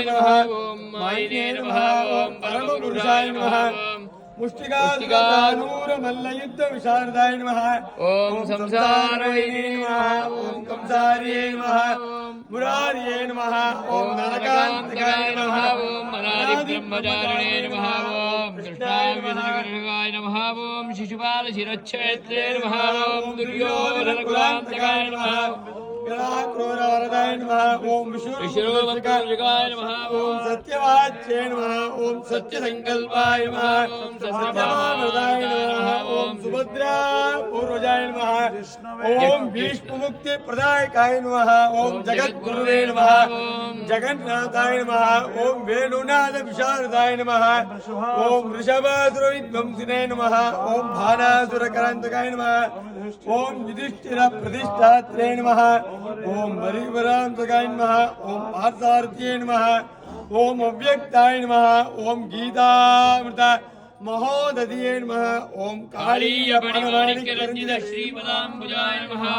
नमः ओम मायिने नमः ओम परमपुरुषाय नमः मुष्टिकासूर मल्लयुद्ध विशारदाय नमः ओम संसारवैने नमः ओम कंसारिये नमः मुरारिये नमः ओम नरकांतकाय नमः ओम अनादि ब्रह्मचारिणे नमः ओम कृष्णाय विष्णुगाय नमः ओम शिशुपाल शिरच्छेत्रे नमः ओम दुर्योधन कुलांतकाय नमः क्रोधवरदाय नमः ओम विष्णुरूपकाय नमः ओम सत्यवाच्ये नमः ओम सत्यसंकल्पाय नमः ओम सत्यवामृताय नमः ओम सुभद्रा पूर्वजाय नमः ओम भीष्ममुक्ति प्रदायकाय नमः ओम जगद्गुरुवे नमः ओम जगन्नाथाय नमः ओम वेणुनाद विशारदाय नमः ओम वृषभासुर विध्वंसिने नमः ओम भानासुरकरान्तकाय नमः ओम युधिष्ठिर प्रतिष्ठात्रे नमः ओम बलिवरांतकाय नमः ओम पार्थार्थ्ये नमः ओम अव्यक्ताय नमः ओम गीतामृत महोदधिये नमः ओम कालीय परिवाणिक रंजित श्रीपदाम्बुजाय नमः।